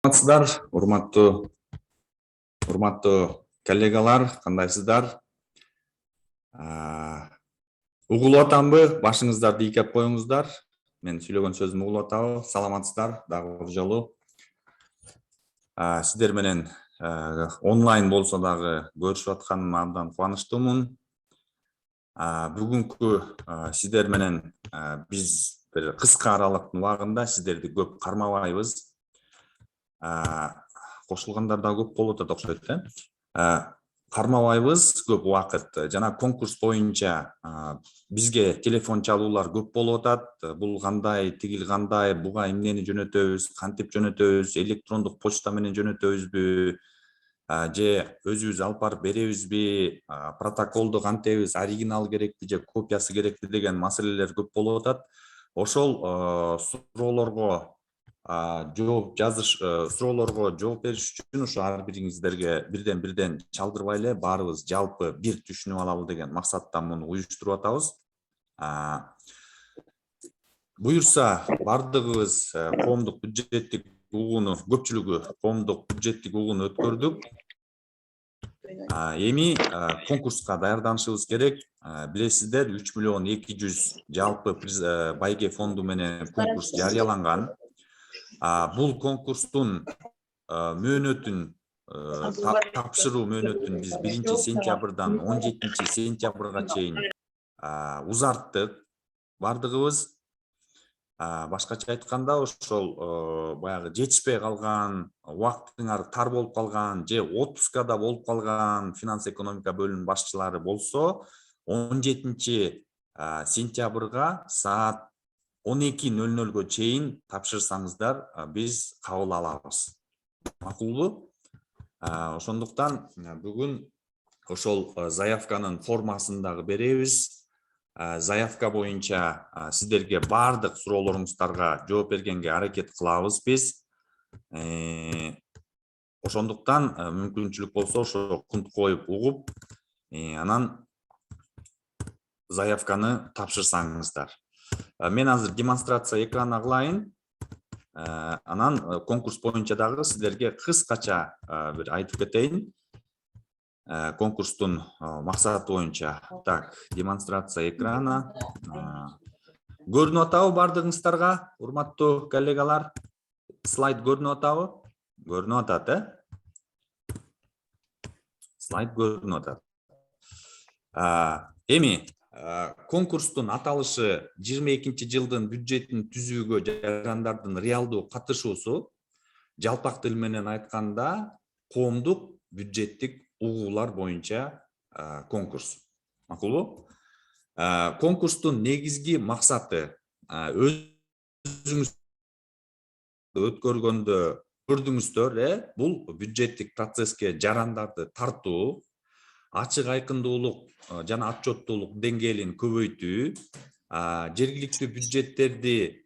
Саламатсыздар, урматтуу коллегалар, кандайсыздар? Угулуп атамбы? Башыңыздарды ийкеп коюңуздар. Мен сүйлөгөн сөзүм угулуп атабы? Саламатсыздар, дагы бир жолу. Сиздер менен онлайн болсо дагы көрүшүп атканыма абдан кубанычтуумун. Бүгүнкү сиздер менен биз бир кыска аралыктын убагында сиздерди көп кармабайбыз. Кошулгандар да көп болуп атат окшойт да. Кармабайбыз көп убакыт. Жана конкурс боюнча бизге телефон чалуулар көп болуп атат. Бул кандай, тигил кандай, буга эмнени жөнөтөбүз, кантип жөнөтөбүз, электрондук почта менен жөнөтөбүзбү, же өзүбүз алып барып беребизби, протоколду кантебиз, оригинал керекпи же копиясы керекпи деген маселелер көп болуп атат. Ошол суроолорго жооп жазыш, суроолорго жооп бериш үчүн ушу ар бириңиздерге бирден чалдырбай эле баарыбыз жалпы бир түшүнүп алалы деген максаттан муну уюштуруп атабыз. Буюрса бардыгыбыз коомдук бюджеттик угууну, көпчүлүгү коомдук бюджеттик угууну өткөрдүк. Эми конкурска даярданышыбыз керек. Билесиздер, 3 миллион 200 жалпы байге фонду менен конкурс жарыяланган. Бул конкурстун мөөнөтүн тапшыруу мөөнөтүн биз 1 сентябрдан 17 сентябрга чейин узарттык бардыгыбыз. Башкача айтканда, ошол баягы жетишпей калган, убактыңар тар болуп калган же отпускада болуп калган финанс экономика бөлүмүнүн башчылары болсо 17 сентябрга саат 12:00 чейин тапшырсаңыздар биз кабыл алабыз. Макулбу? Ошондуктан бүгүн ошол заявканын формасын дагы беребиз. Заявка боюнча сиздерге бардык суроолоруңуздарга жооп бергенге аракет кылабыз биз. Ошондуктан мүмкүнчүлүк болсо ошо кунт коюп угуп, анан заявканы тапшырсаңыздар. Мен азыр демонстрация экранына кылайын. Анан конкурс боюнча дагы сиздерге кыскача бир айтып кетейин. Конкурстун максаты боюнча. Так, демонстрация экрана. Көрүнүп атабы бардыгыңыздарга, урматтуу коллегалар? Слайд көрүнүп атабы? Көрүнүп атат, Слайд көрүнүп атат. Эми конкурстун аталышы 22-жылдын бюджетин түзүүгө жарандардын реалдуу катышуусу, жалпак тил менен айтканда коомдук бюджеттик угуулар боюнча конкурс. Макулбу? Конкурстун негизги максаты өзүңүз өткөргөндө көрдүңүздөр, бул бюджеттик процесске жарандарды тартуу, ачык айкындуулук жана отчеттуулук деңгээлин көбөйтүү, жергиликтүү бюджеттерди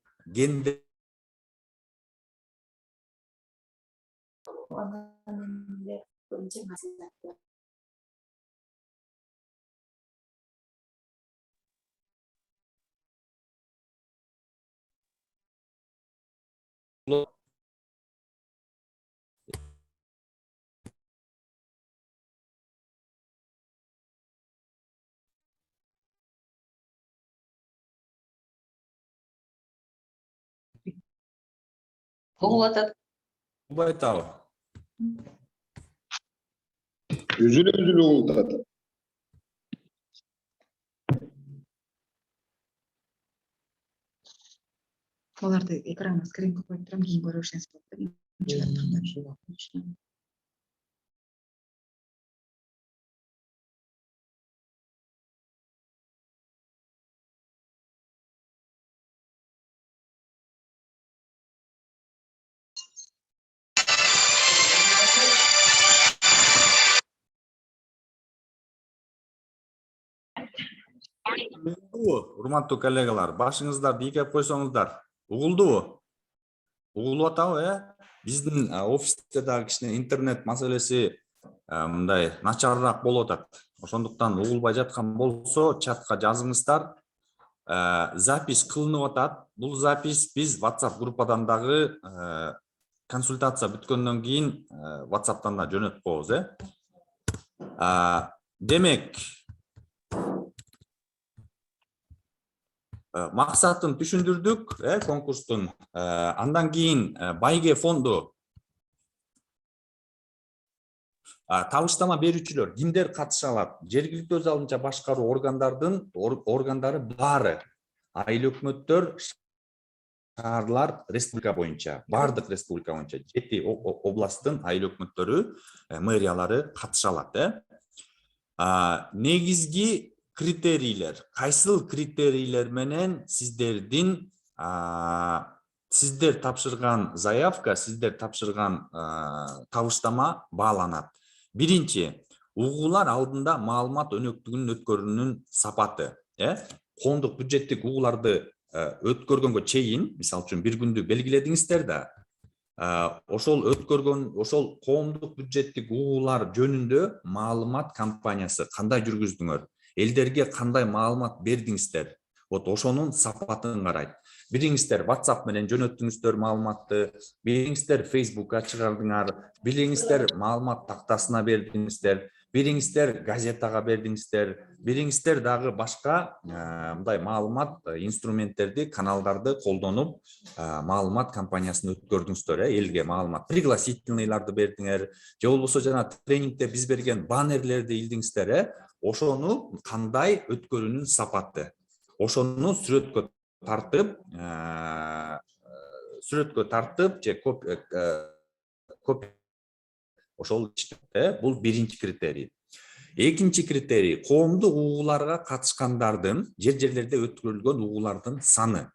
Айтабы. Üzülü oldu. Оларды экранга скринге коюп турам, кийин көрүшүңүз болот. Урматтуу коллегалар, башыңыздарды ийкеп койсоңуздар, угулдубу? Угулуп атабы, Биздин офисте дагы кичине интернет маселеси мындай начарыраак болуп атат. Ошондуктан угулбай жаткан болсо, чатка жазыңыздар. Запись кылынып атат. Бул запись биз WhatsApp группадан дагы консультация бүткөндөн кийин WhatsApp'tan да жөнөтүп коебуз, Демек, максатын түшүндүрдүк, конкурстун. Андан кийин байге фонду табыштама берүүчүлөр кимдер катыша алат? Жергиликтүү өз алынча башкаруу органдары баары, айыл өкмөттөр, шаарлар республика боюнча, бардык республика боюнча 7 областтын айыл өкмөттөрү, мэриялары катыша алат. Негизги критерийлер, кайсыл критерийлер менен сиздер тапшырган заявка, сиздер тапшырган табыштама бааланат. Биринчи, угуулар алдында маалымат өнөктүгүнүн өткөрүүнүн сапаты. Коомдук бюджеттик угууларды өткөргөнгө чейин, мисалы үчүн бир күндү белгиледиңиздер да, ошол коомдук бюджеттик угуулар жөнүндө маалымат кампаниясы кандай жүргүздүңөр? Элдерге кандай маалымат бердиңиздер? Вот ошонун сапатын карайт. Бириңиздер WhatsApp менен жөнөттүңүздөр маалыматты, бириңиздер Facebook'ка чыгардыңар, бириңиздер маалымат тактасына бердиңиздер, бириңиздер газетага бердиңиздер, бириңиздер дагы башка мындай маалымат инструменттерди, каналдарды колдонуп маалымат кампаниясын өткөрдүңүздөр, элге маалымат пригласительныйларды бердиңер, же болбосо жана тренингде биз берген баннерлерди илдиңиздер, ошону кандай өткөрүүнүн сапаты. Ошону сүрөткө тартып же ошол бул биринчи критерий. Экинчи критерий, коомдук угууларга катышкандардын, жерлерде өткөрүлгөн угуулардын саны.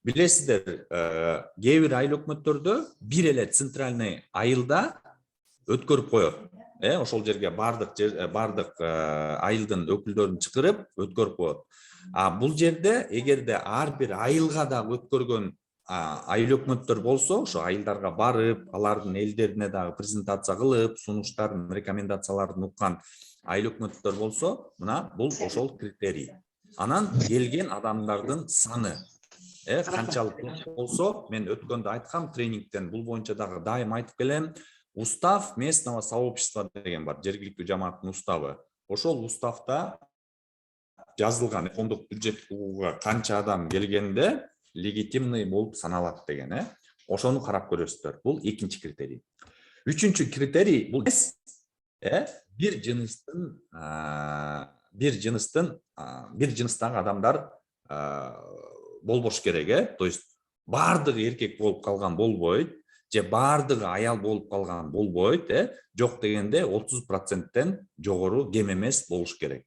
Билесиздер, кээ бир айыл өкмөттөрдө бир эле центральный айылда өткөрүп коет. Ошол жерге бардык айылдын өкүлдөрүн чакырып өткөрүп коет. Бул жерде эгерде ар бир айылга дагы өткөргөн айыл өкмөттөр болсо, ошо айылдарга барып, алардын элдерине дагы презентация кылып, сунуштарын, рекомендацияларын уккан айыл өкмөттөр болсо, мына бул ошол критерий. Анан келген адамдардын саны канчалык болсо, мен өткөндө айткам тренингден, бул боюнча дагы дайым айтып келем. Устав местного сообщества деген бар, жергиликтүү жамааттын уставы. Ошол уставда жазылган коомдук бюджеттик угууга канча адам келгенде легитимный болуп саналат деген. Ошону карап көрөсүздөр. Бул экинчи критерий. Үчүнчү критерий бул бир жыныстагы адамдар болбош керек, то есть бардыгы эркек болуп калган болбойт, же бардыгы аял болуп калган болбойт, жок дегенде 30%тен жогору кем эмес болуш керек.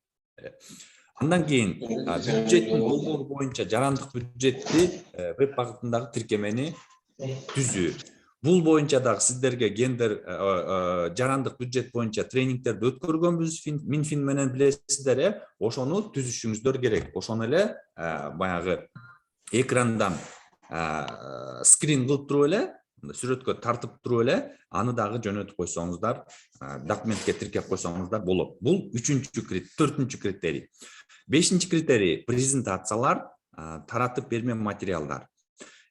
Андан кийин бюджеттин долбоору боюнча жарандык бюджетти веб багытындагы тиркемени түзүү. Бул боюнча дагы сиздерге гендер жарандык бюджет боюнча тренингтерди өткөргөнбүз, Минфин менен билесиздер, ошону түзүшүңүздөр керек. Ошону эле баягы экрандан скрин кылып туруп эле, сүрөткө тартып туруп эле, аны дагы жөнөтүп койсоңуздар, документке тиркеп койсоңуздар болот. Бул төртүнчү критерий. Бешинчи критерий презентациялар, таратып берме материалдар.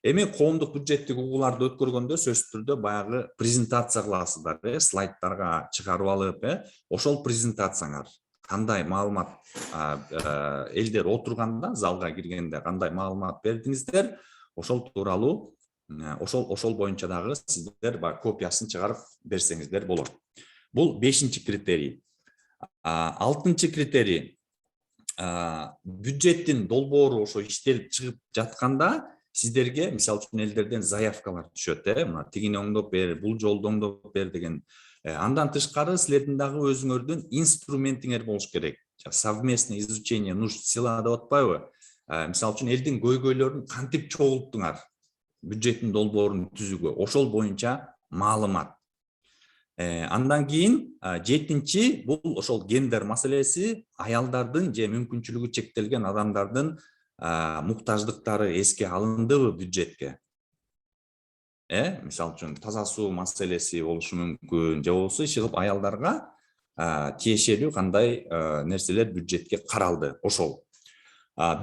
Эми коомдук бюджеттик угууларды өткөргөндө сөзсүз түрдө баягы презентация кыласыздар, слайдтарга чыгарып алып, ошол презентацияңар кандай маалымат элдер отурганда, залга киргенде кандай маалымат бердиңиздер, ошол тууралуу ошол боюнча дагы сиздер копиясын чыгарып берсеңиздер болот. Бул бешинчи критерий. Алтынчы критерий. Бюджеттин долбоору ошо иштелип чыгып жатканда сиздерге, мисалы үчүн, элдерден заявкалар түшөт, мына тигини оңдоп бер, бул жолду оңдоп бер деген. Андан тышкары силердин дагы өзүңөрдүн инструментиңер болуш керек. Совместное изучение нужд села деп атпайбы? Мисалы үчүн, элдин көйгөйлөрүн кантип чогулттуңар? Бюджеттин долбоорун түзүүгө, ошол боюнча маалымат. Андан кийин жетинчи, бул ошол гендер маселеси, аялдардын же мүмкүнчүлүгү чектелген адамдардын муктаждыктары эске алындыбы бюджетке? Мисалы үчүн, таза суу маселеси болушу мүмкүн, же болбосо иш кылып аялдарга тиешелүү кандай нерселер бюджетке каралды, ошол.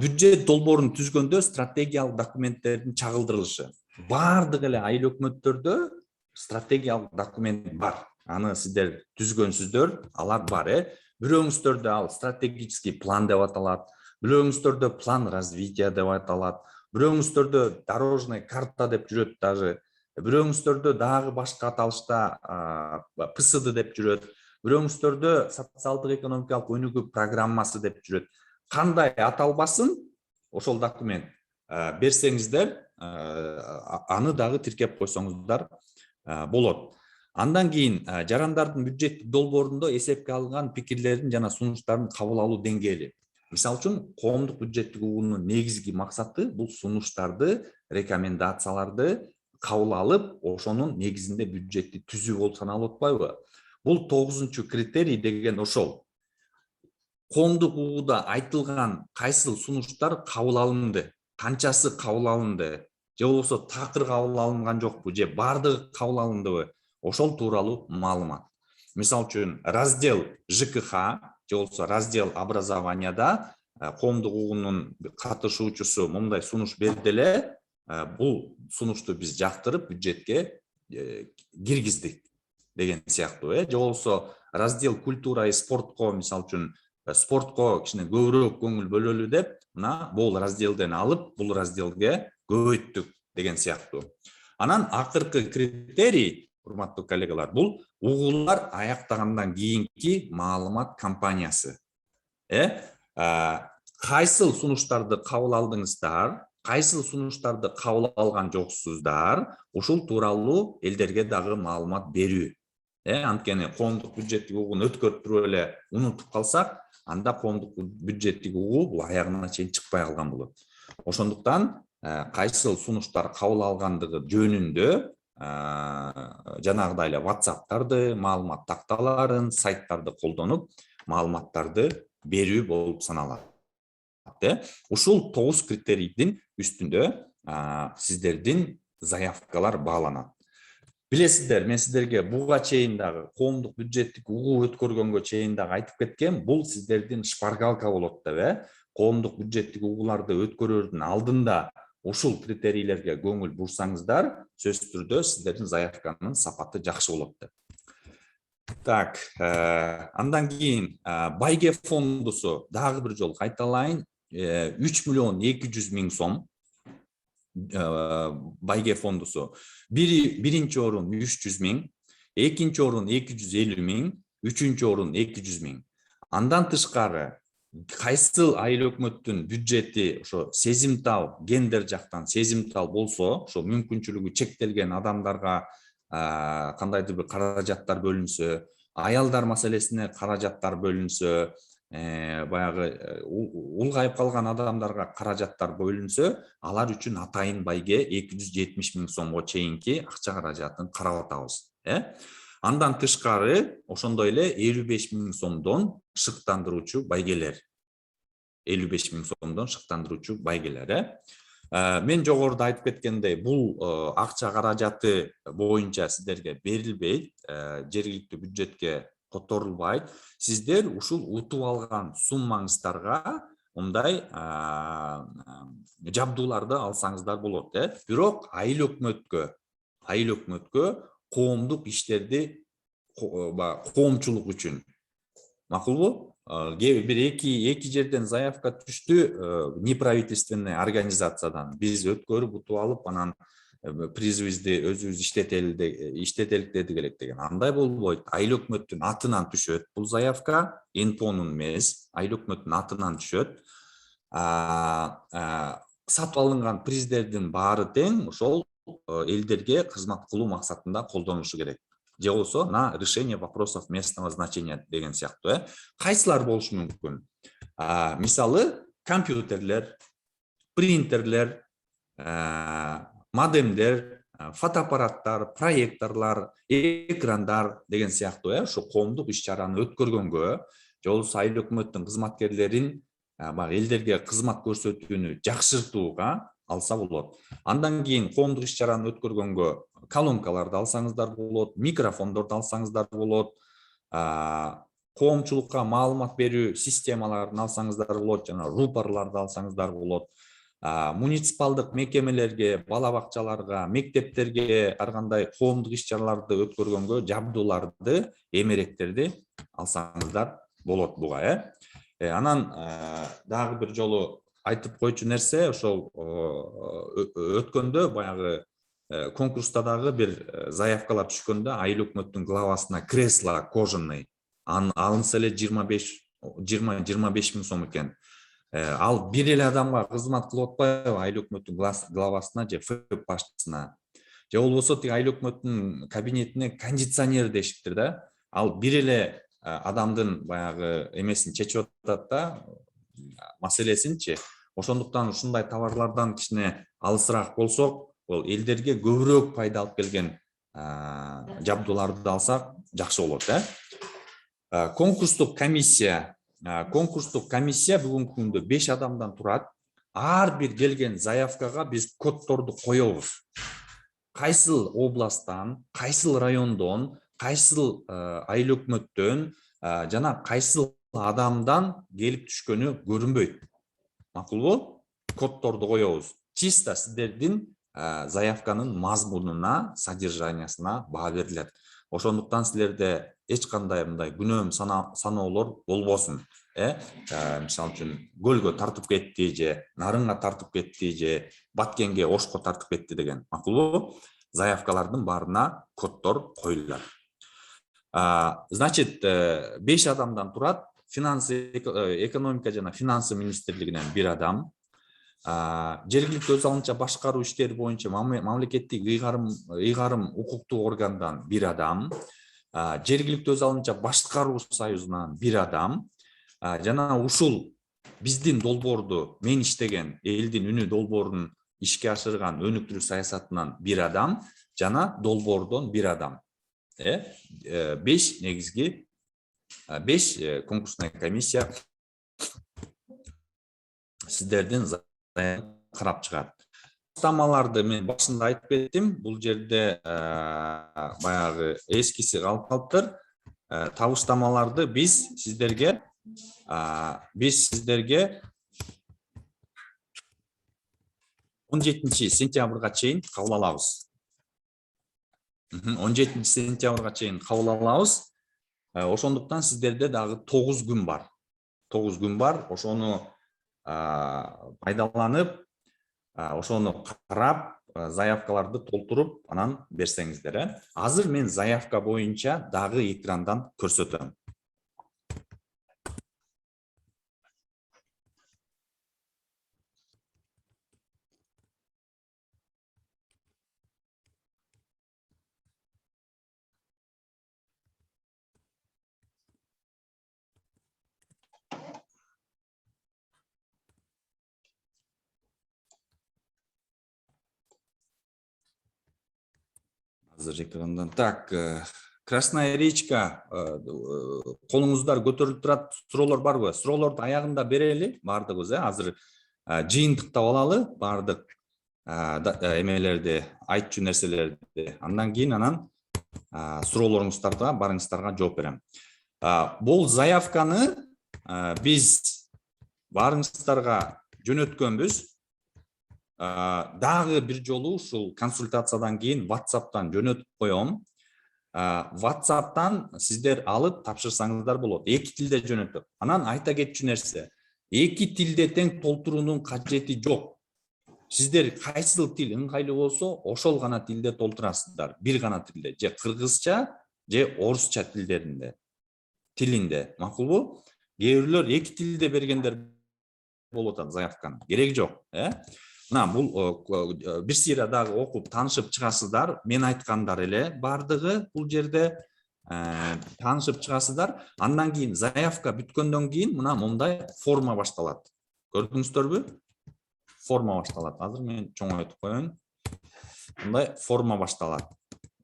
Бюджет долбоорун түзгөндө стратегиялык документтердин чагылдырылышы. Бардык эле айыл өкмөттөрдө стратегиялык документ бар. Аны сиздер түзгөнсүздөр, алар бар. Бирөөңүздөрдө ал стратегический план деп аталат, бирөөңүздөрдө план развития деп аталат, бирөөңүздөрдө дорожный карта деп жүрөт даже, бирөөңүздөрдө дагы башка аталышта ПСД деп жүрөт, бирөөңүздөрдө социалдык экономикалык өнүгүү программасы деп жүрөт. Кандай аталбасын, ошол документ берсеңиздер, аны дагы тиркеп койсоңуздар болот. Андан кийин жарандардын бюджеттик долбоорунда эсепке алынган пикирлердин жана сунуштардын кабыл алуу деңгээли. Мисалы үчүн, коомдук бюджеттик угуунун негизги максаты бул сунуштарды, рекомендацияларды кабыл алып, ошонун негизинде бюджетти түзүү болуп саналып атпайбы? Бул 9-чу критерий деген ошол. Коомдук угууда айтылган кайсыл сунуштар кабыл алынды, канчасы кабыл алынды, же болбосо такыр кабыл алынган жокпу, же бардыгы кабыл алындыбы? Ошол тууралуу маалымат. Мисалы үчүн, раздел ЖКХ, же болбосо раздел образованияда коомдук угуунун катышуучусу мындай сунуш берди эле, бул сунушту биз жактырып бюджетке киргиздик деген сыяктуу. Же болбосо раздел культура и спортко, мисалы үчүн, спортко кичине көбүрөөк көңүл бөлөлү деп, мына бул разделден алып, бул разделге көбөйттүк деген сыяктуу. Анан акыркы критерий, урматтуу коллегалар, бул угуулар аяктагандан кийинки маалымат кампаниясы. Кайсыл сунуштарды кабыл алдыңыздар, кайсыл сунуштарды кабыл алган жоксуздар, ушул тууралуу элдерге дагы маалымат берүү. Анткени коомдук бюджеттик угууну өткөрүп эле унутуп калсак, анда коомдук бюджеттик угуу бул аягына чейин чыкпай калган болот. Ошондуктан кайсыл сунуштар кабыл алгандыгы жөнүндө жанагыдай эле WhatsApp-тарды, маалымат такталарын, сайттарды колдонуп, маалыматтарды берүү болуп саналат. Ушул 9 критерийдин үстүндө сиздердин заявкалар бааланат. Билесиздер, мен сиздерге буга чейин дагы коомдук бюджеттик угуу өткөргөнгө чейин дагы айтып кеткем, бул сиздердин шпаргалка болот деп, коомдук бюджеттик угууларды өткөрөрдүн алдында ушул критерийлерге көңүл бурсаңыздар, сөзсүз түрдө сиздердин заявканын сапаты жакшы болот деп. Так, андан кийин байге фондусу дагы бир жолу кайталайын, 3.200.000 сом байге фондусу. Биринчи орун 300.000, экинчи орун 250.000, үчүнчү орун 200.000. Андан тышкары кайсыл айыл өкмөттүн бюджети ошо сезимтал, гендер жактан сезимтал болсо, ошо мүмкүнчүлүгү чектелген адамдарга кандайдыр бир каражаттар бөлүнсө, аялдар маселесине каражаттар бөлүнсө, баягы улгайып калган адамдарга каражаттар бөлүнсө, алар үчүн атайын байге 270.000 сомго чейинки акча каражатын карап атабыз. Андан тышкары ошондой эле 55.000 сомдон шыктандыруучу байгелер. 55.000 сомдон шыктандыруучу байгелер. Мен жогоруда айтып кеткендей, бул акча каражаты боюнча сиздерге берилбейт, жергиликтүү бюджетке которулбайт. Сиздер ушул утуп алган суммаңыздарга мындай жабдууларды алсаңыздар болот. Бирок айыл өкмөткө коомдук иштерди коомчулук үчүн. Макулбу? Бир эки жерден заявка түштү, неправительственный организациядан. Биз өткөрүп утуп алып, анан призыбызды өзүбүз иштетелик дедик элек деген. Андай болбойт. Айыл өкмөттүн атынан түшөт бул заявка, НПОнун эмес, айыл өкмөттүн атынан түшөт. Сатып алынган приздердин баары тең ошол элдерге кызмат кылуу максатында колдонулушу керек. Же болсо на решение вопросов местного значения деген сыяктуу. Кайсылар болушу мүмкүн? Мисалы, компьютерлер, принтерлер, модемдер, фотоаппараттар, проекторлар, экрандар деген сыяктуу. Ошо коомдук иш-чараны өткөргөнгө, же болбосо айыл өкмөттүн кызматкерлерин элдерге кызмат көрсөтүүнү жакшыртууга алса болот. Андан кийин коомдук иш-чараны өткөргөнгө колонкаларды алсаңыздар болот, микрофондорду алсаңыздар болот, коомчулукка маалымат берүү системаларын алсаңыздар болот, жана рупорларды алсаңыздар болот. муниципалдык мекемелерге, бала бакчаларга, мектептерге ар кандай коомдук иш чараларды өткөргөнгө жабдууларды, эмеректерди алсаңыздар болот буга. Анан дагы бир жолу айтып койчу нерсе, ошол өткөндө баягы конкурста дагы бир заявкалар түшкөндө айыл өкмөттүн главасына кресло кожаный алынса эле 20-25 миң сом экен. Ал бир эле адамга кызмат кылып атпайбы айыл өкмөттүн главасына же ФЭП башчысына, же болбосо тиги айыл өкмөттүн кабинетине кондиционер дешиптир да. Ал бир эле адамдын баягы эмесин чечип атат да, маселесинчи. Ошондуктан ушундай товарлардан кичине алысыраак болсок, ол элдерге көбүрөөк пайда алып келген жабдууларды алсак жакшы болот. Конкурстук комиссия бүгүнкү күндө 5 адамдан турат. Ар бир келген заявкага биз коддорду коебуз. Кайсыл областтан, кайсыл райондон, кайсыл айыл өкмөттөн жана кайсыл адамдан келип түшкөнү көрүнбөйт. Макулбу? Коддорду коебуз. Чисто сиздердин заявканын мазмунуна, содержаниясына баа берилет. Ошондуктан силерде эч кандай мындай күнөөм саноолор болбосун. Мисалы үчүн көлгө тартып кетти же нарынга тартып кетти же Баткенге Ошко тартып кетти деген. Макулбу? Заявкалардын баарына коддор коюлат. Значит, 5 адамдан турат. Экономика жана финансы министрлигинен 1 адам. Жергиликтүү өз алынча башкаруу иштери боюнча мамлекеттик ыйгарым укуктук органдан 1 адам. Жергиликтүү өз алынча башкаруу союзунан 1 адам. Жана ушул биздин долбоорду мен иштеген элдин үнү долбоорун ишке ашырган өнүктүрүү саясатынан 1 адам жана долбоордон 1 адам. 5 негизги 5 конкурсный комиссия сиздердин карап чыгат. Табыштамаларды мен башында айтып кеттим. Бул жерде баягы эскиси калып калыптыр. Табыштамаларды биз сиздерге 17 сентябрга чейин кабыл алабыз. 17 сентябрга чейин кабыл алабыз. Ошондуктан сиздерде дагы 9 күн бар. 9 күн бар. Ошону пайдаланып, ошону карап, заявкаларды толтуруп, анан берсеңиздер. Азыр мен заявка боюнча дагы экрандан көрсөтөм. Так, Красная речка, колуңуздар көтөрүлүп турат, суроолор барбы? Суроолорду аягында берели, бардыгыбыз, азыр жыйынтыктап алалы, бардык эмелерди, айтчу нерселерди. Андан кийин суроолоруңуздарга, барыңыздарга жооп берем. Бул заявканы биз барыңыздарга жөнөткөнбүз. Дагы бир жолу ушул консультациядан кийин WhatsApp'тан жөнөтүп коем. WhatsApp'тан сиздер алып тапшырсаңыздар болот. 2 тилде жөнөтүп. Анан айта кетчү нерсе, 2 тилде тең толтуруунун кажети жок. Сиздер кайсыл тил ыңгайлуу болсо, ошол гана тилде толтурасыздар. Бир гана тилде, же кыргызча, же орусча тилинде. Макулбу? Кээ бирлөр 2 тилде бергендер болот атат заявканы. Кереги жок, бул бир сыйра дагы окуп таанышып чыгасыздар. Мен айткандар эле бардыгы бул жерде таанышып чыгасыздар. Андан кийин заявка бүткөндөн кийин мына мондай форма башталат. Көрдүңүздөрбү? Форма башталат. Азыр мен чоңойтуп коеюн. Мындай форма башталат.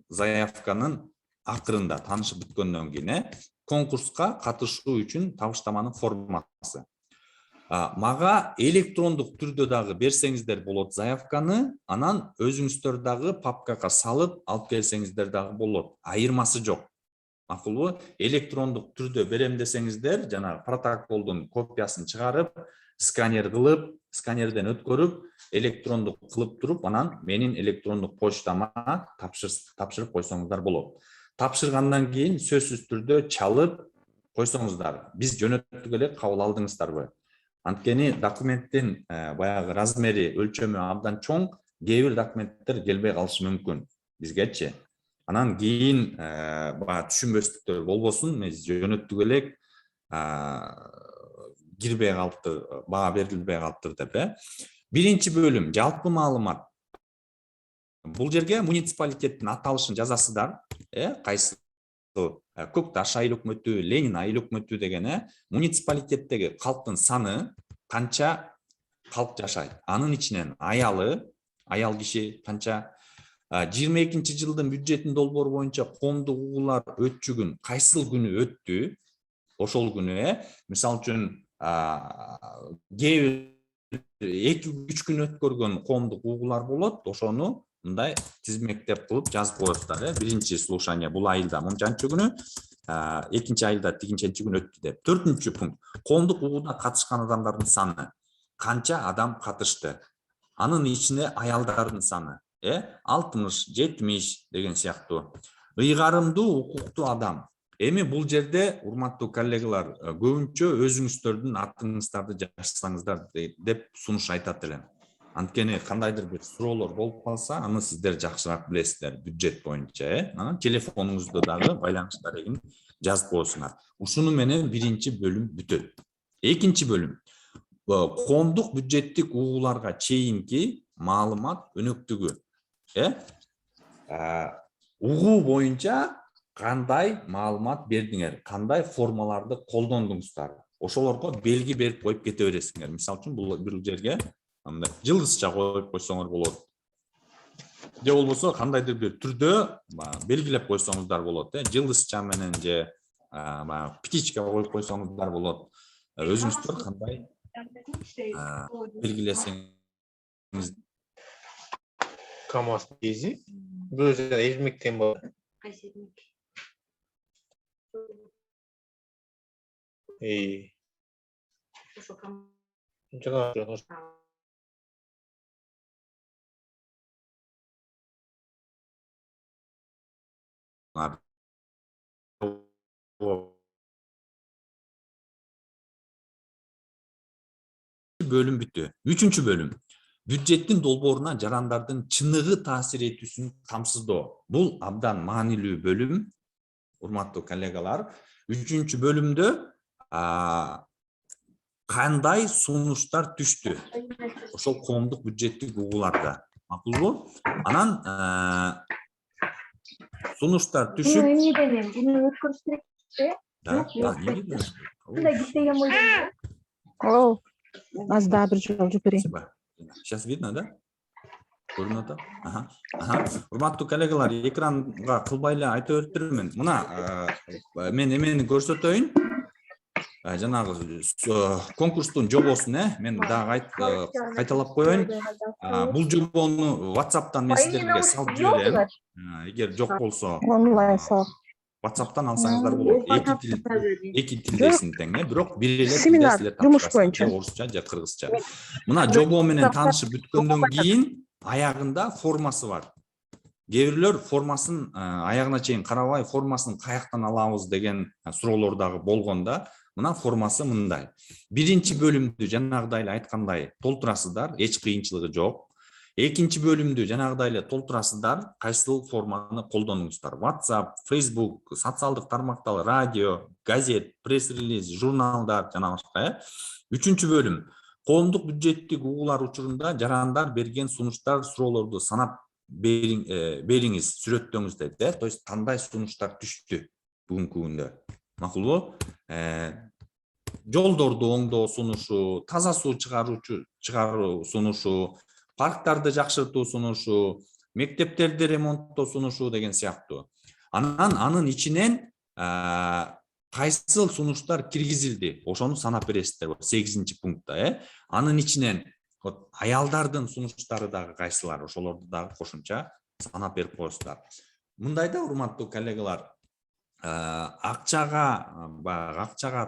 Заявканын акырында таанышып бүткөндөн кийин конкурска катышуу үчүн табыштаманын формасы. Мага электрондук түрдө дагы берсеңиздер болот заявканы, анан өзүңүздөр дагы папкага салып алып келсеңиздер дагы болот. Айырмасы жок. Макулбу? Электрондук түрдө берем десеңиздер, жана протоколдун копиясын чыгарып, сканер кылып, сканерден өткөрүп, электрондук кылып туруп, анан менин электрондук почтама тапшырып койсоңуздар болот. Тапшыргандан кийин сөзсүз түрдө чалып койсоңуздар. Биз жөнөттүк эле кабыл алдыңыздарбы? Анткени документтин баягы размери, өлчөмү абдан чоң, кээ бир документтер келбей калышы мүмкүн бизгечи. Анан кийин түшүнбөстүктөр болбосун, биз жөнөттүк элек кирбей калыптыр, баа берилбей калыптыр деп. Биринчи бөлүм жалпы маалымат. Бул жерге муниципалитеттин аталышын жазасыздар. Кайсы Көк Таш айыл өкмөтү, Ленин айыл өкмөтү деген муниципалитеттеги калктын саны, канча калк жашайт. Анын ичинен аял киши канча, 22-жылдын бюджеттин долбоору боюнча коомдук угуулар өтчүгүн кайсыл күнү өттү, ошол күнү, мисалы үчүн 2-3 күн өткөргөн коомдук угуулар болот, ошону мындай тизмектеп кылып жазып коесуздар. Биринчи слушание бул айылда мынчанчы күнү, экинчи айылда тигинченчи күнү өттү деп. 4-чү пункт. Коомдук угууда катышкан адамдардын саны. Канча адам катышты? Анын ичинде аялдардын саны, 60, 70 деген сыяктуу. Ыйгарымдуу укуктуу адам. Эми бул жерде, урматтуу коллегалар, көбүнчө өзүңүздөрдүн атыңыздарды жазсаңыздар деп сунуш айтат элем. Анткени кандайдыр бир суроолор болуп калса, аны сиздер жакшыраак билесиздер бюджет боюнча. Анан телефонуңузду дагы байланыш дарегин жазып коесуңар. Ушуну менен биринчи бөлүм бүтөт. Экинчи бөлүм. Коомдук бюджеттик угууларга чейинки маалымат өнөктүгү. Угуу боюнча кандай маалымат бердиңер, кандай формаларды колдондуңуздар. Ошолорго белги берип коюп кете бересиңер. Мисалы үчүн бул жерге жылдызча коюп койсоңор болот. Же болбосо кандайдыр бир түрдө белгилеп койсоңуздар болот. Жылдызча менен же птичка коюп койсоңуздар болот. Өзүңүздөр кандай белгилесеңиз. КамАЗ кези. Бул жерде эрмектен бар. Кайсы эрмек? Ошо КамАЗ. Bölüm бүттү. 3-чү бөлүм. Бюджеттин долбооруна жарандардын чыныгы таасир этүүсүн камсыздоо. Бул абдан маанилүү бөлүм, урматтуу коллегалар. 3-чү бөлүмдө кандай сунуштар түштү? Ошол коомдук бюджеттик угууларда. Макулбу? Анан сунуштар түшүп. Буну өткөрүш керек. Аз да бир жол жүгүрөйүн. Сейчас видно, да? Көрүнөт да? Урматтуу коллегалар, экранга кылбай эле айта бериптирмин. Мына мен эмени көрсөтөйүн. Жанагы конкурстун жобосун, мен дагы кайталап коеюн. Бул жобону WhatsApp'тан мен сиздерге салып жиберем. Эгер жок болсо, WhatsApp'тан алсаңыздар болот. Эки тилдесин тең, бирок бир эле тилде силер тапшырасыздар, орусча же кыргызча. Мына жобо менен таанышып бүткөндөн кийин аягында формасы бар. Кээ бирлөр формасын аягына чейин карабай, формасын каяктан алабыз деген суроолор дагы болгонда, мына формасы мындай. Биринчи бөлүмдү жанагыдай эле айткандай толтурасыздар, эч кыйынчылыгы жок. Экинчи бөлүмдү жанагыдай эле толтурасыздар, кайсыл форманы колдонуңуздар. WhatsApp, Facebook, социалдык тармактар, радио, газет, пресс-релиз, журналдар жана башка. 3-чү бөлүм. Коомдук бюджеттик угуулар учурунда жарандар берген сунуштар, суроолорду санап бериңиз, сүрөттөңүз деп. То есть кандай сунуштар түштү бүгүнкү күндө. Макулбу? Жолдорду оңдоо сунушу, таза суу чыгаруу сунушу, парктарды жакшыртуу сунушу, мектептерди ремонттоо сунушу деген сыяктуу. Анын ичинен кайсыл сунуштар киргизилди? Ошону санап бересиздер 8-чи пунктта. Анын ичинен аялдардын сунуштары дагы кайсылар? Ошолорду дагы кошумча санап берип коесуздар. Мындай да, урматтуу коллегалар, акчага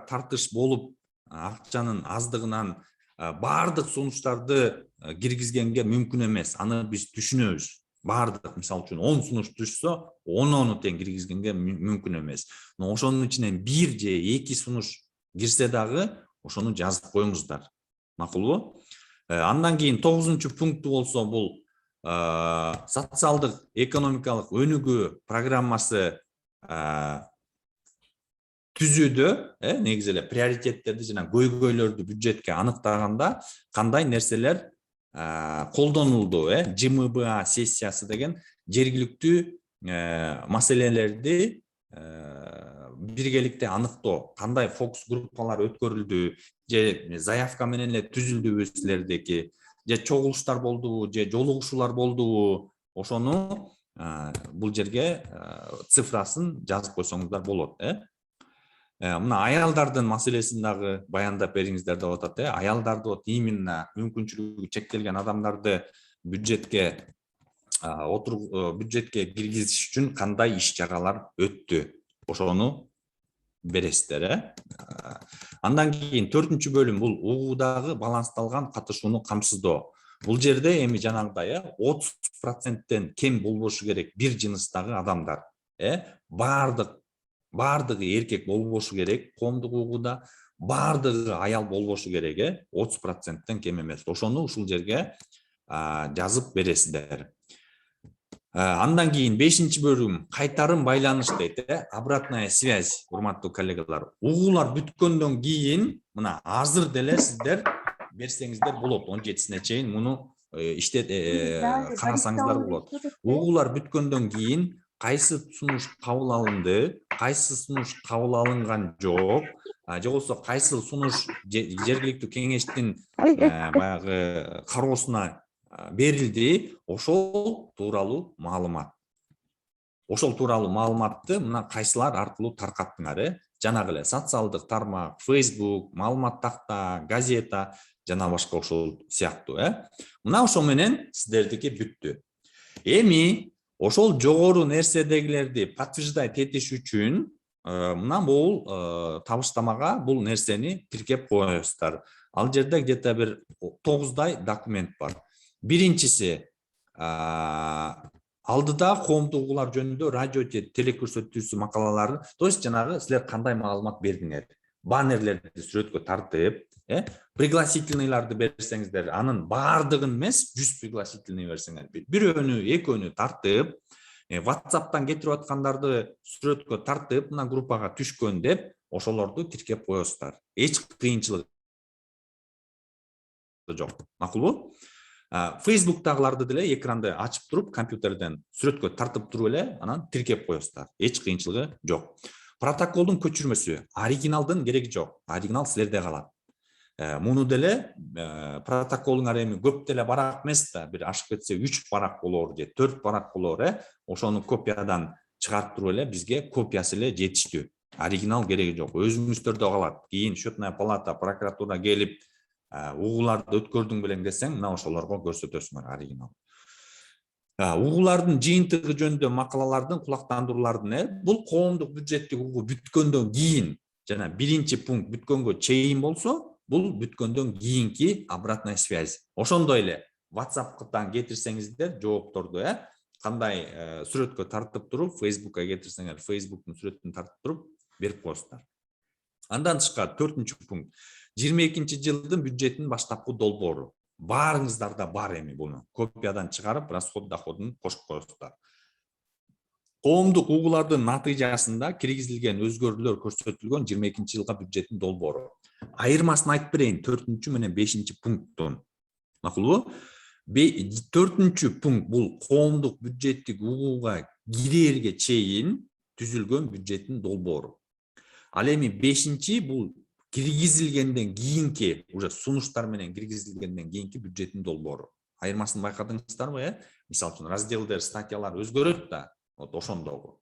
тартыш болуп, акчанын аздыгынан баардык сунуштарды киргизгенге мүмкүн эмес. Аны биз түшүнөбүз. Баардык, мисалы үчүн 10 сунуш түшсө, 10-ону тең киргизгенге мүмкүн эмес. Но ошонун ичинен 1 же 2 сунуш кирсе дагы, ошону жазып коюңуздар. Макулбу? Андан кийин 9-пункту болсо, бул социалдык экономикалык өнүгүү программасы түзүүдө, негизи эле приоритеттерди жана көйгөйлөрдү бюджетке аныктаганда кандай нерселер колдонулду, ЖМБА сессиясы деген жергиликтүү маселелерди биргеликте аныктоо, кандай фокус группалар өткөрүлдү, же заявка менен эле түзүлдүбү силердеки, же чогулуштар болдубу, же жолугушуулар болдубу, ошону бул жерге цифрасын жазып койсоңуздар болот. Мына аялдардын маселесин дагы баяндап бериңиздер деп атат. Аялдарды именно мүмкүнчүлүгү чектелген адамдарды бюджетке киргизиш үчүн кандай иш чаралар өттү, ошону бересиздер. Андан кийин 4-бөлүм бул угуудагы балансталган катышууну камсыздоо. Бул жерде эми жанагыдай 30%тен кем болбошу керек бир жыныстагы адамдар. Баардыгы эркек болбошу керек, коомдук угууда баардыгы аял болбошу керек, 30%тен кем эмес. Ошону ушул жерге жазып бересиздер. Андан кийин 5-бөлүм кайтарым байланыш дейт, обратная связь, урматтуу коллегалар. Угуулар бүткөндөн кийин мына азыр деле сиздер берсеңиздер болот, 17-сине чейин муну иштеп карасаңыздар болот. Угуулар бүткөндөн кийин кайсы сунуш кабыл алынды, кайсы сунуш кабыл алынган жок, же болбосо кайсы сунуш жергиликтүү кеңештин баягы кароосуна берилди, ошол тууралуу маалымат. Ошол тууралуу маалыматты мына кайсылар аркылуу таркаттыңар, жанагы эле социалдык тармак, Facebook, маалымат такта, газета жана башка ошол сыяктуу. Мына ошо менен сиздердики бүттү. Эми ошол жогору нерседегилерди подтверждать этиш үчүн мына бул табыштамага бул нерсени тиркеп коесуздар. Ал жерде где-то бир 9 документ бар. Биринчиси алдыда коомдук угуулар жөнүндө радио же телекөрсөтүүсү макалалары, то есть жанагы силер кандай маалымат бердиңер, баннерлерди сүрөткө тартып, пригласительныйларды берсеңиздер, анын баардыгын эмес, 100 пригласительный берсеңер, бирөөнү, экөөнү тартып, WhatsApp'тан кетирип аткандарды сүрөткө тартып, мына группага түшкөн деп, ошолорду тиркеп коесуздар. Эч кыйынчылык жок. Макулбу? Facebook'тагыларды деле экранды ачып туруп, компьютерден сүрөткө тартып туруп эле, анан тиркеп коесуздар. Эч кыйынчылыгы жок. Протоколдун көчүрмөсү, оригиналдын кереги жок. Оригинал силерде калат. Муну деле протоколуңар эми көп деле барак эмес да, бир ашып кетсе 3 барак болор же 4 барак болор, ошону копиядан чыгарып туруп эле бизге копиясы эле жетиштүү. Оригинал кереги жок. Өзүңүздөрдө калат. Кийин счетная палата, прокуратура келип угууларды өткөрдүң белең десең, мына ошолорго көрсөтөсүңөр оригинал. Угуулардын жыйынтыгы жөнүндө макалалардын, кулактандыруулардын, бул коомдук бюджеттик угуу бүткөндөн кийин, жана 1-пункт бүткөнгө чейин болсо, бул бүткөндөн кийинки обратная связь. Ошондой эле WhatsApp'тан кетирсеңиздер жоопторду, кандай сүрөткө тартып туруп, Facebook'ка кетирсеңер, Facebook'тун сүрөтүн тартып туруп берип коесуздар. Андан тышкары 4-пункт. 22-жылдын бюджеттин баштапкы долбоору. Баарыңыздарда бар эми буну. Копиядан чыгарып, расход доходун кошуп коесуздар. Коомдук угуулардын натыйжасында киргизилген өзгөрүүлөр көрсөтүлгөн 22-жылга бюджеттин долбоору. Айырмасын айтып берейин 4 менен 5-пункттун. Макулбу? 4-пункт бул коомдук бюджеттик угууга кирерге чейин түзүлгөн бюджеттин долбоору. Ал эми 5 бул киргизилгенден кийинки, уже сунуштар менен киргизилгенден кийинки бюджеттин долбоору. Айырмасын байкадыңыздарбы, Мисалы үчүн разделдер, статьялар өзгөрөт да, ошондогу.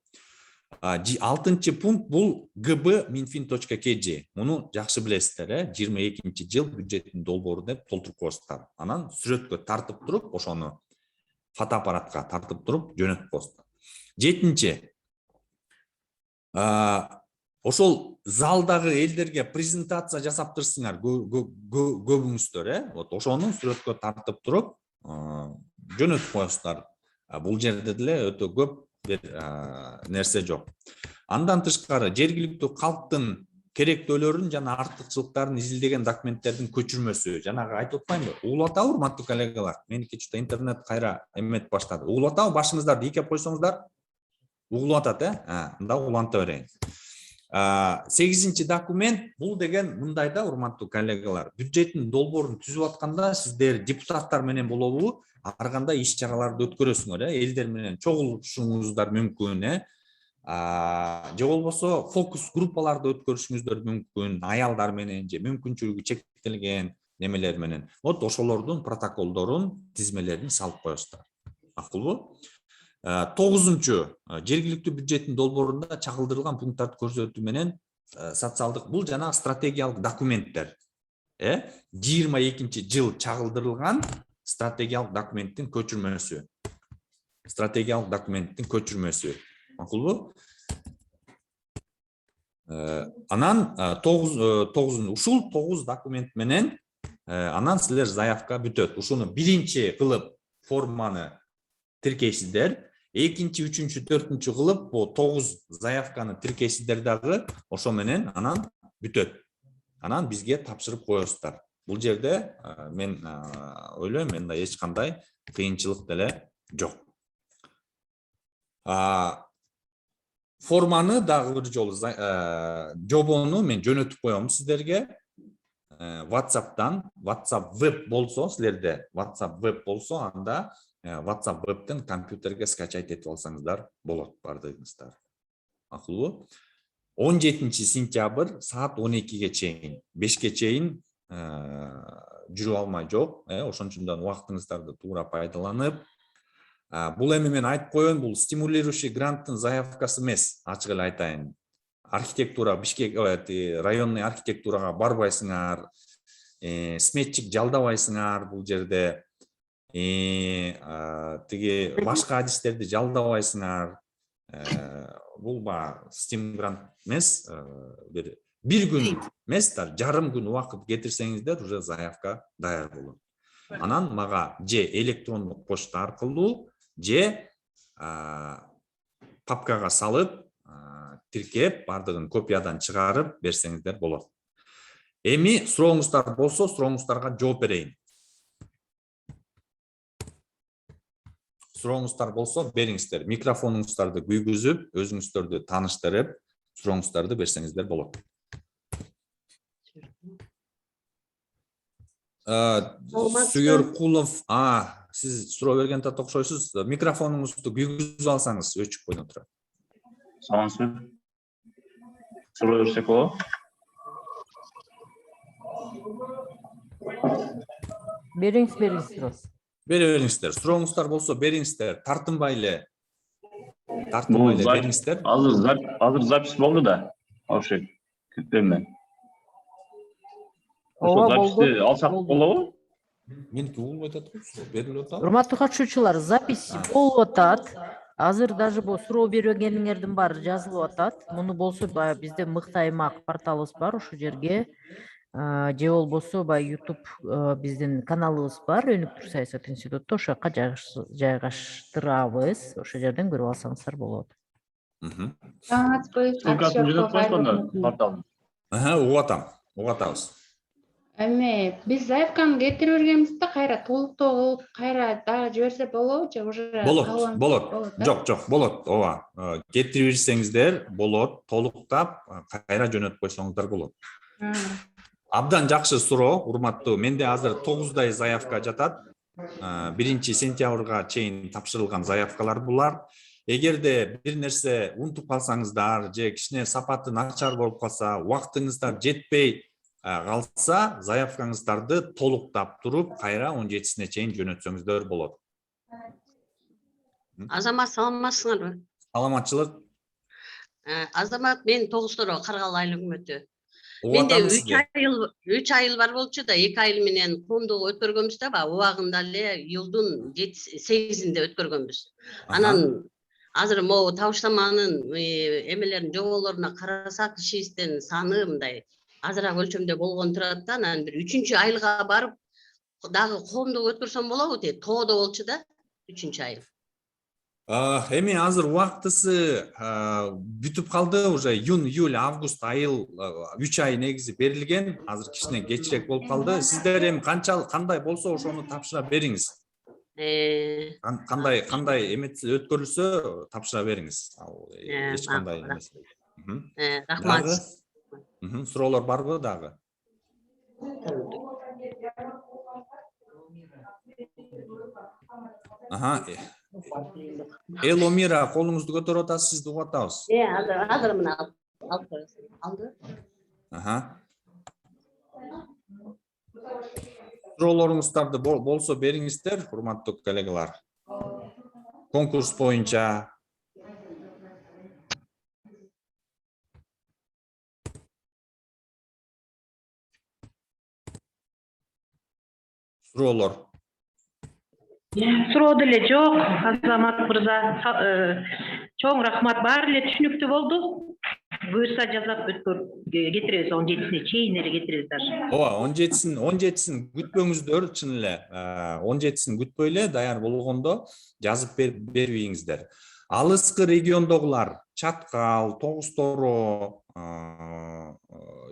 6-пункт бул gb.minfin.kg. Муну жакшы билесиздер, 22-жыл бюджеттин долбоору деп толтуруп коесуздар. Анан сүрөткө тартып туруп, ошону фотоаппаратка тартып туруп жөнөтүп коесуздар. 7. ошол залдагы элдерге презентация жасап турсуңар көбүңүздөр, вот ошону сүрөткө тартып туруп жөнөтүп коесуздар. Бул жерде деле өтө көп бир нерсе жок. Андан тышкары жергиликтүү калктын керектөөлөрүн жана артыкчылыктарын изилдеген документтердин көчүрмөсү. Жанагы айтып атпаймынбы? Угулуп атабы, урматтуу коллегалар? Меники чөтө интернет кайра эмет баштады. Угулуп атабы? Башыңыздарды ийкеп койсоңуздар. Угулуп атат, анда уланта берейин. 8-чи документ бул деген мындай да, урматтуу коллегалар. Бюджеттин долбоорун түзүп атканда сиздер депутаттар менен болобу, ар кандай иш чараларды өткөрөсүңөр, элдер менен чогулушуңуздар мүмкүн, же болбосо фокус группаларды өткөрүшүңүздөр мүмкүн, аялдар менен же мүмкүнчүлүгү чектелген немелер менен. Вот ошолордун протоколдорун, тизмелерин салып коесуздар. Макулбу? 9-чу жергиликтүү бюджеттин долбоорунда чагылдырылган пункттарды көрсөтүү менен социалдык, бул жана стратегиялык документтер. 22-чи жыл чагылдырылган стратегиялык документтин көчүрмөсү. Стратегиялык документтин көчүрмөсү. Макулбу? Анан 9 ушул 9 документ менен анан силер заявка бүтөт. Ушуну биринчи кылып форманы тиркейсиздер. 2-нчи, 3-чү, 4-чү кылып бу 9 заявканы тиркейсиздер дагы, ошо менен анан бүтөт. Анан бизге тапшырып коесуздар. Бул жерде мен ойлойм, менде эч кандай кыйынчылык деле жок. Форманы дагы бир жолу жобону мен жөнөтүп коем сиздерге. WhatsApp'tan, WhatsApp web болсо, силерде WhatsApp web болсо, анда WhatsApp web'тен компьютерге скачать этип алсаңыздар болот, бардыгыңыздар. Макулбу? 17 сентябрь саат 12-ге чейин, 5-ке чейин жүрүп алмай жок. Ошончундан убактыңыздарды туура пайдаланып, бул эми мен айтып коеюн, бул стимулирующий гранттын заявкасы эмес, ачык эле айтайын. Архитектура, Бишкек районный архитектурага барбайсыңар, сметчик жалдабайсыңар бул жерде. Тиги башка адистерди жалдабайсыңар. Бул стим грант эмес, бир күн эмес, жарым күн убакыт кетирсеңиздер, уже заявка даяр болот. Анан мага же электрондук почта аркылуу, же папкага салып, тиркеп, бардыгын копиядан чыгарып берсеңиздер болот. Эми сурооңуздар болсо, сурооңуздарга жооп берейин. Сурооңуздар болсо, бериңиздер. Микрофонуңуздарды күйгүзүп, өзүңүздөрдү тааныштырып, сурооңуздарды берсеңиздер болот. Сүйөркулов, сиз суроо берген тат окшойсуз. Микрофонуңузду күйгүзүп алсаңыз, өчүп койдун турат. Саламатсызбы? Суроо берсек болобу? Бериңиз. Бере бериңиздер. Сурооңуздар болсо бериңиздер. Тартынбай эле бериңиздер. Азыр запись болду да. Вообще күтпөйм. Ошо записти алсак болобу? Меники болбой атат, берилип атат. Урматтуу катышуучулар, запись болуп атат. Азыр даже бул суроо бергениңердин баары жазылып атат. Муну болсо бизде мыкты аймак порталыбыз бар, ошол жерге же болбосо YouTube биздин каналыбыз бар, Өнүктүрүү саясат институту, ошока жайгаштырабыз. Ошол жерден көрүп алсаңыздар болот. Саламатсызбы? Ссылкасын жөнөтүп коесуңар порталдын. Угуп атабыз. Эми биз заявканы кетирип бергенбиз да, кайра толуктоо кылып, кайра дагы жиберсе болобу же уже болот. Жок, болот. Ооба. Кетирип берсеңиздер болот, толуктап кайра жөнөтүп койсоңуздар болот. Абдан жакшы суроо, урматтуу. Менде азыр 9дай заявка жатат. 1 сентябрга чейин тапшырылган заявкалар булар. Эгерде бир нерсе унутуп калсаңыздар, же кичине сапаты начар болуп калса, убактыңыздар жетпей калса, заявкаңыздарды толуктап туруп, кайра 17-сине чейин жөнөтсөңүздөр болот. Азамат, саламатсыңарбы? Саламатчылык. Азамат, мен Тогуз-Тороо Каргал айыл өкмөтү. Менде 3 айыл бар болчу да, 2 айыл менен коомдугу өткөргөнбүз да, убагында эле июлдун 8-inde өткөргөнбүз. Анан азыр могу табыштаманын эмелерин жоболоруна карасак кишибиздин саны мындай азыраак өлчөмдө болгон турат да, анан бир 3-чү айылга барып дагы коомдук өткөрсөм болобу дейт. Тоодо болчу да 3-чү айыл. Эми азыр убактысы бүтүп калды, уже июнь, июль, август айыл 3 ай негизи берилген. Азыр кичине кечирээк болуп калды. Сиздер эми кандай болсо ошону тапшыра бериңиз. Кандай эметси өткөрүлсө тапшыра бериңиз. Ал эч кандай эмес. Рахмат. Суроолор барбы дагы? Эломира, колуңузду көтөрүп атасыз, сизди угуп атабыз. Азыр мына алып коесуң. Алды. Суроолоруңуздарды болсо бериңиздер, урматтуу коллегалар. Конкурс боюнча. Суроолор. Суроо деле жок, Азамат мырза. Чоң рахмат, баары эле түшүнүктүү болду. Буюрса жазап кетиребиз, 17-сине чейин эле кетиребиз даже. Ооба, 17-син күтпөңүздөр, чын эле. 17-син күтпөй эле, даяр болгондо жазып бериңиздер. Алыскы региондогулар, Чаткал, Тогуз-Торо,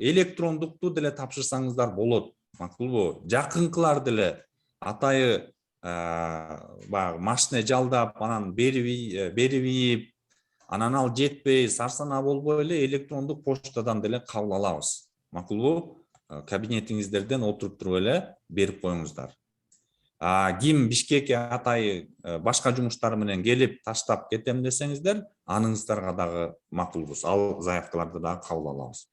электрондукту деле тапшырсаңыздар болот. Макулбу? Жакынкылар деле атайы машина жалдап, анан берип, анан ал жетпей, сарсана болбой эле электрондук почтадан деле кабыл алабыз. Макулбу? Кабинетиңиздерден отуруп туруп эле берип коюңуздар. Ким Бишкекке атайы башка жумуштар менен келип таштап кетем десеңиздер, аныңыздарга дагы макулбуз. Ал заявкаларды дагы кабыл алабыз.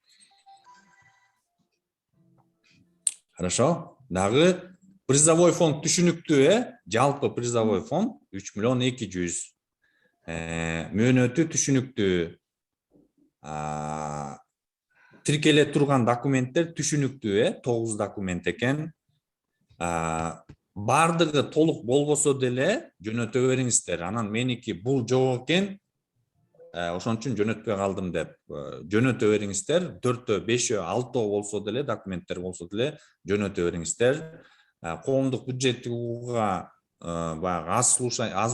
Хорошо? Дагы призовой фонд түшүнүктүү, жалпы призовой фонд 3 миллион 200. Мөөнөтү түшүнүктүү. Тиркеле турган документтер түшүнүктүү, 9 документ экен. Бардыгы толук болбосо деле жөнөтө бериңиздер. Анан меники бул жок экен, ошон үчүн жөнөтпөй калдым деп жөнөтө бериңиздер. 4-тө, 5-тө, 6-тө болсо деле, документтер болсо деле жөнөтө бериңиздер. Коомдук бюджеттик угууга аз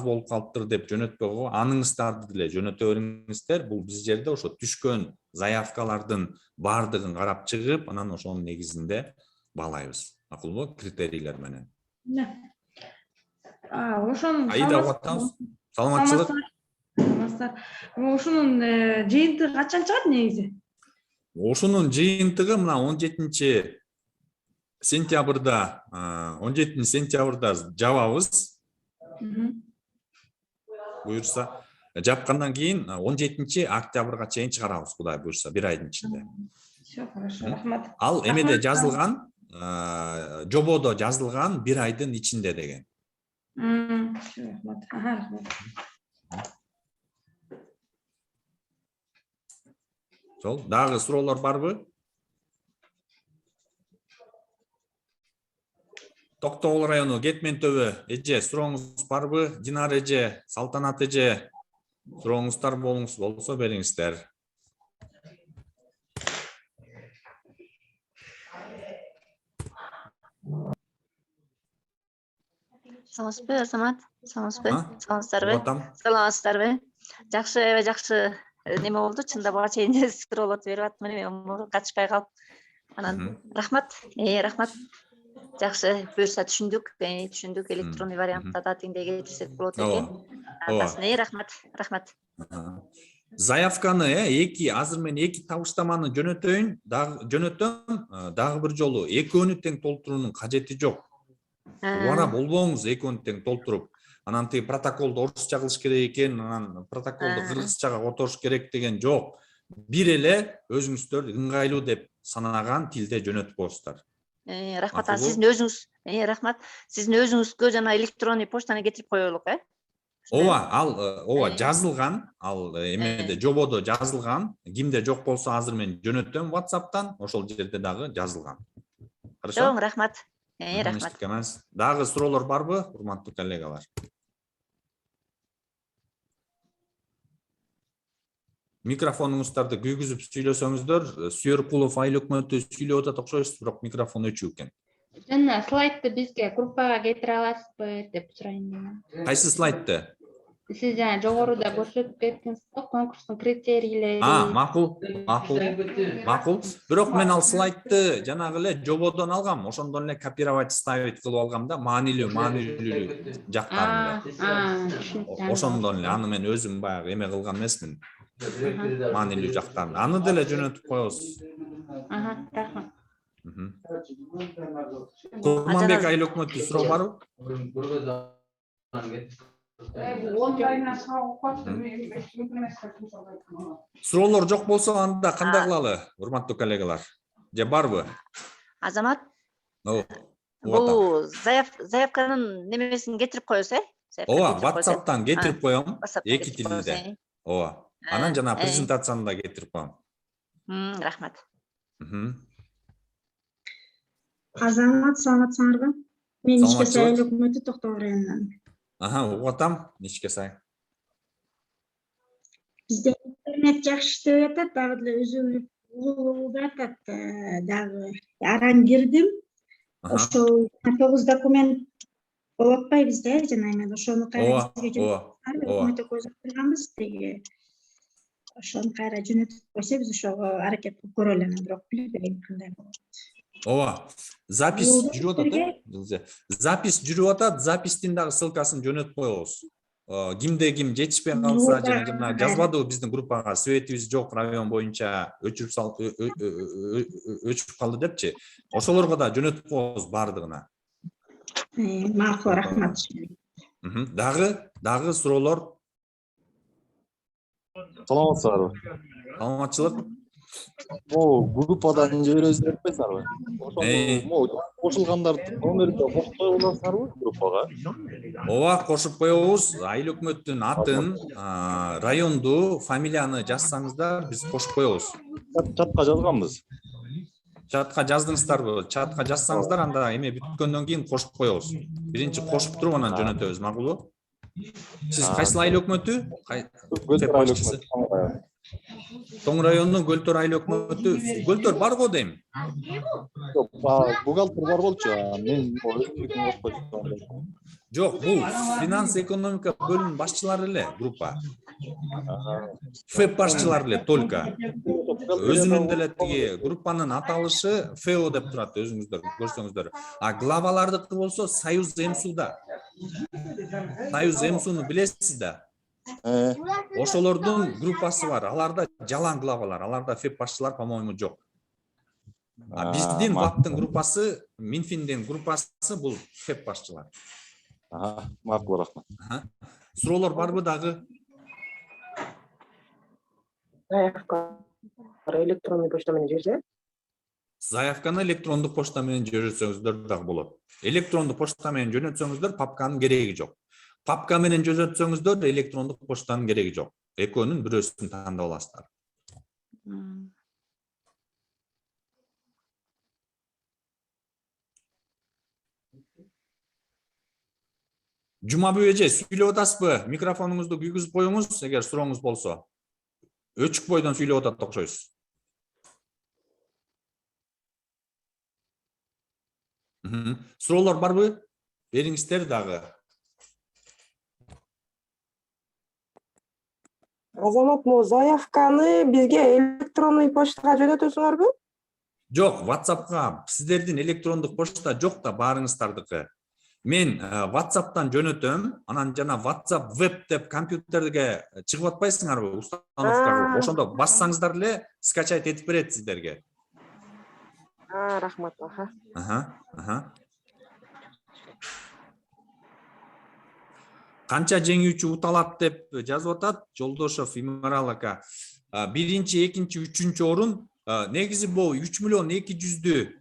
болуп калыптыр деп жөнөтпөй коюп, аныңыздарды деле жөнөтө бериңиздер. Бул биз жерде ошо түшкөн заявкалардын бардыгын карап чыгып, анан ошонун негизинде баалайбыз. Макулбу? Критерийлер менен. Ошонун Аида угаттабыз. Саламатчылык. Ошонун жыйынтыгы качан чыгат негизи? Ошонун жыйынтыгы мына 17 сентябрда, 17 сентябрда жабабыз. Буюрса, жапкандан кийин 17 октябрга чейин чыгарабыз, Кудай буюрса, 1 айдын ичинде. Всё хорошо, рахмат. Ал эмеде жазылган, жободо жазылган 1 айдын ичинде деген. Всё, рахмат. Рахмат. Сол, дагы суроолор барбы? Токтогул району Кетмен төбө эже, сурооңуз барбы? Динар эже, Салтанат эже, сурооңуздар болсо бериңиздер. Саламатсызбы, Азамат? Саламатсызбы? Саламатсыздарбы? Атам. Саламатсыздарбы? Жакшы неме болду, чында буга чейин суроолорду берип аттым, мен катышпай калып. Анан рахмат, рахмат. Жакшы, буюрса түшүндүк, электрондуй вариантта да тиңдей кетирсек болот экен. Атасына рахмат. Заявканы азыр мен 2 табыштаманы жөнөтөм, дагы бир жолу экөөнү тең толтуруунун кажети жок. Убара болбоңуз экөөнү тең толтуруп, анан тиги протоколду орусча кылыш керек экен, анан протоколду кыргызчага которуш керек деген жок. Бир эле өзүңүздөр ыңгайлуу деп санаган тилде жөнөтүп коесуздар. Рахмат, сиздин өзүңүз, рахмат. Сиздин өзүңүзгө жана электрондуй почтаны кетирип коелук, Ооба, жазылган, ал эмеде жободо жазылган. Кимде жок болсо азыр мен жөнөтөм WhatsApp'тан, ошол жерде дагы жазылган. Хорошо? Чоң рахмат. Рахмат. Дагы суроолор барбы, урматтуу коллегалар? микрофонуңуздарды күйгүзүп сүйлөсөңүздөр, Сүйөркулов Айыл өкмөтү сүйлөп атат окшойсуз, бирок микрофон өчүк экен. Жана слайдты бизге группага кетире аласызбы деп сурайын дегем. Кайсы слайдты? Сиз жана жогоруда көрсөтүп кеттиңиз го конкурстун критерийлери. Макул. Бирок мен ал слайдты жанагы эле жободон алгам, ошондон эле копировать ставить кылып алгам да, маанилүү жактарын эле. Ошондон эле аны мен өзүм баягы эме кылган эмесмин. Маанилүү жактарын. Аны деле жөнөтүп коебуз. Рахмат. Курманбек Айыл өкмөтү суроо барбы? Суроолор жок болсо анда кандай кылалы, урматтуу коллегалар? Же барбы? Азамат, Бул заявканын немесин кетирип коебуз, Ооба, WhatsApp'тан кетирип коем, эки тилде. Ооба. Анан жана презентацияны да кетирип коем. Рахмат. Азамат, саламатсыңарбы? Мен ишке сай Айыл өкмөтү Токтогул районунан. Угуп атам, ишке сай. Бизде интернет жакшы иштеп атат, дагы деле өзү улуулуп атат, дагы аран кирдим. Ошол 9 документ болуп атпайбы бизде, жана эме ошону кайра бизге өкмөткө көзөп турганбыз, тиги ошону кайра жөнөтүп койсо биз ошого аракет кылып көрөлү, бирок билбейм кандай болот. Ооба. Запись жүрүп атат. Запись жүрүп атат, запистин дагы ссылкасын жөнөтүп коебуз. Кимде ким жетишпей калса, жана жазбадыбы биздин группага, светибиз жок район боюнча өчүп калды депчи. Ошолорго да жөнөтүп коебуз бардыгына. Макул, рахмат. Дагы суроолор? Саламатсыздарбы? Саламатчылык. Группадан жиберебиз деп атпайсыңарбы? Кошулгандарды номерин кошуп коюп аласыңарбы группага? Ооба, кошуп коебуз. Айыл өкмөттүн атын, районду, фамилияны жазсаңыздар, биз кошуп коебуз. Чатка жазганбыз. Чатка жаздыңыздарбы? Чатка жазсаңыздар, анда эме бүткөндөн кийин кошуп коебуз. Биринчи кошуп туруп анан жөнөтөбүз, макулбу? Сиз кайсы айыл өкмөтү? Тоң районунун Көлтөр айыл өкмөтү. Көлтөр бар го дейм. Бухгалтер бар болчу. Мен жок, бул финанс экономика бөлүм башчылары эле группа. ФЭП башчылары эле только. Өзүнүн деле тиги группанын аталышы ФЭО деп турат, өзүңүздөр көрсөңүздөр. А главалардыкы болсо Союз МСУда. Союз МСУну билесиз да? Ошолордун группасы бар. Аларда жалаң главалар, аларда ФЭП башчылар, по-моему, жок. Биздин ВАПтын группасы, Минфиндин группасы бул ФЭП башчылар. Макул, рахмат. Суроолор барбы дагы? Заявка электрондук почта менен жиберсе? Заявканы электрондук почта менен жөнөтсөңүздөр дагы болот. Электрондук почта менен жөнөтсөңүздөр папканын кереги жок. Папка менен жөнөтсөңүздөр электрондук почтанын кереги жок. Экөөнүн бирөөсүн тандап аласыздар. Жумабүй эже, сүйлөп атасызбы? Микрофонуңузду күйгүзүп коюңуз, эгер сурооңуз болсо. Өчүк бойдон сүйлөп атат окшойсуз. Суроолор барбы? Бериңиздер дагы. Азамат, заявканы бизге электронный почтага жөнөтөсүңөрбү? Жок, WhatsApp'ка сиздердин электрондук почта жок да баарыңыздардыкы. Мен WhatsApp'тан жөнөтөм, анан жана WhatsApp веб деп компьютерге чыгып атпайсыңарбы, установка. Ошондо бассаңыздар эле скачать этип берет сиздерге. Рахмат. Канча жеңүүчү уталат деп жазып атат Жолдошов Имарал ака. Биринчи, экинчи, үчүнчү орун. Негизи бул 3.200.000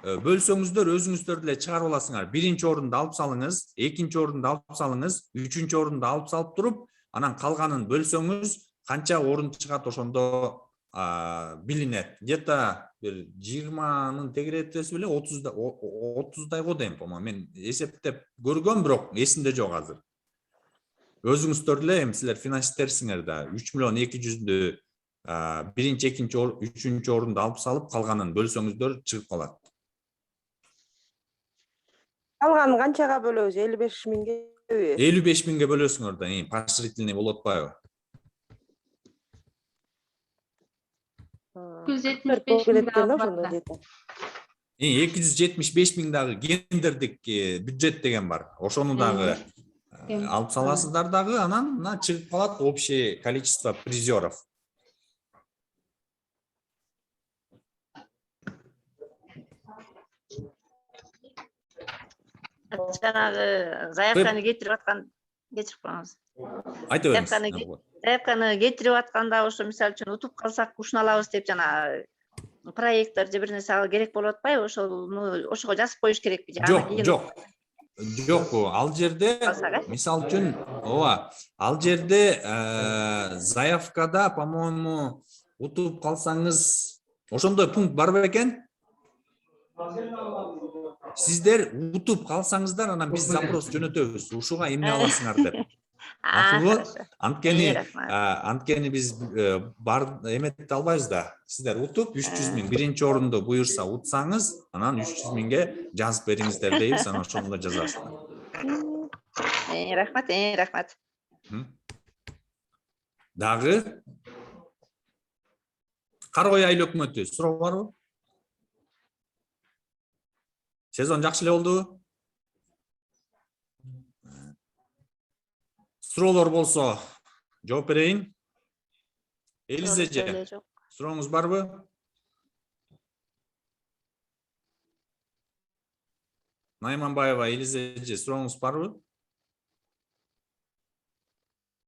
бөлсөңүздөр өзүңүздөр деле чыгарып аласыңар. Биринчи орунду алып салыңыз, экинчи орунду алып салыңыз, үчүнчү орунду алып салып туруп, анан калганын бөлсөңүз, канча орун чыгат ошондо билинет. Где-то 20-нын тегеретеси беле 30-дай го дейм, по-моему. Мен эсептеп көргөм, бирок эсимде жок азыр. Өзүңүздөр эле, силер финансисттерсиңер да, 3.200.000 Birinci, экинчи, үчүнчү орунду алып салып, калганын бөлсөңүздөр чыгып калат. Калганын канчага бөлөбүз? 55 миңгеби? 55 миңге бөлөсүңөр да, поощрительный болот атпайбы? 275 миң ошондо жетет. 275 миң дагы гендердик бюджет деген бар. Ошону дагы алып саласыздар дагы, анан мына чыгып калат общее количество призеров. Жанагы заявканы кетирип аткан, кечирип коюңуз. Айта бериңиз. Заявканы кетирип атканда ошо мисалы үчүн утуп калсак ушуну алабыз деп жана проекттер же бир нерсе керек болуп атпайбы? Ошого жазып коюш керекпи? Жок, ал жерде мисалы үчүн, ал жерде заявкада, по-моему, утуп калсаңыз, ошондой пункт бар бекен? Сиздер утуп калсаңыздар, анан биз запрос жөнөтөбүз. Ушуга эмне аласыңар деп. Анткени биз бар эмете албайбыз да. Сиздер утуп 300 миң, биринчи орунду буюрса утсаңыз, анан 300 миңге жазып бериңиздер дейбиз, анан ошондо жазасыздар. Рахмат. Дагы Карабай айыл өкмөтү суроо барбы? Сезон жакшы эле болду. Суроолор болсо жооп берейин. Элиз эже, сурооңуз барбы? Найманбаева Элиз эже, сурооңуз барбы?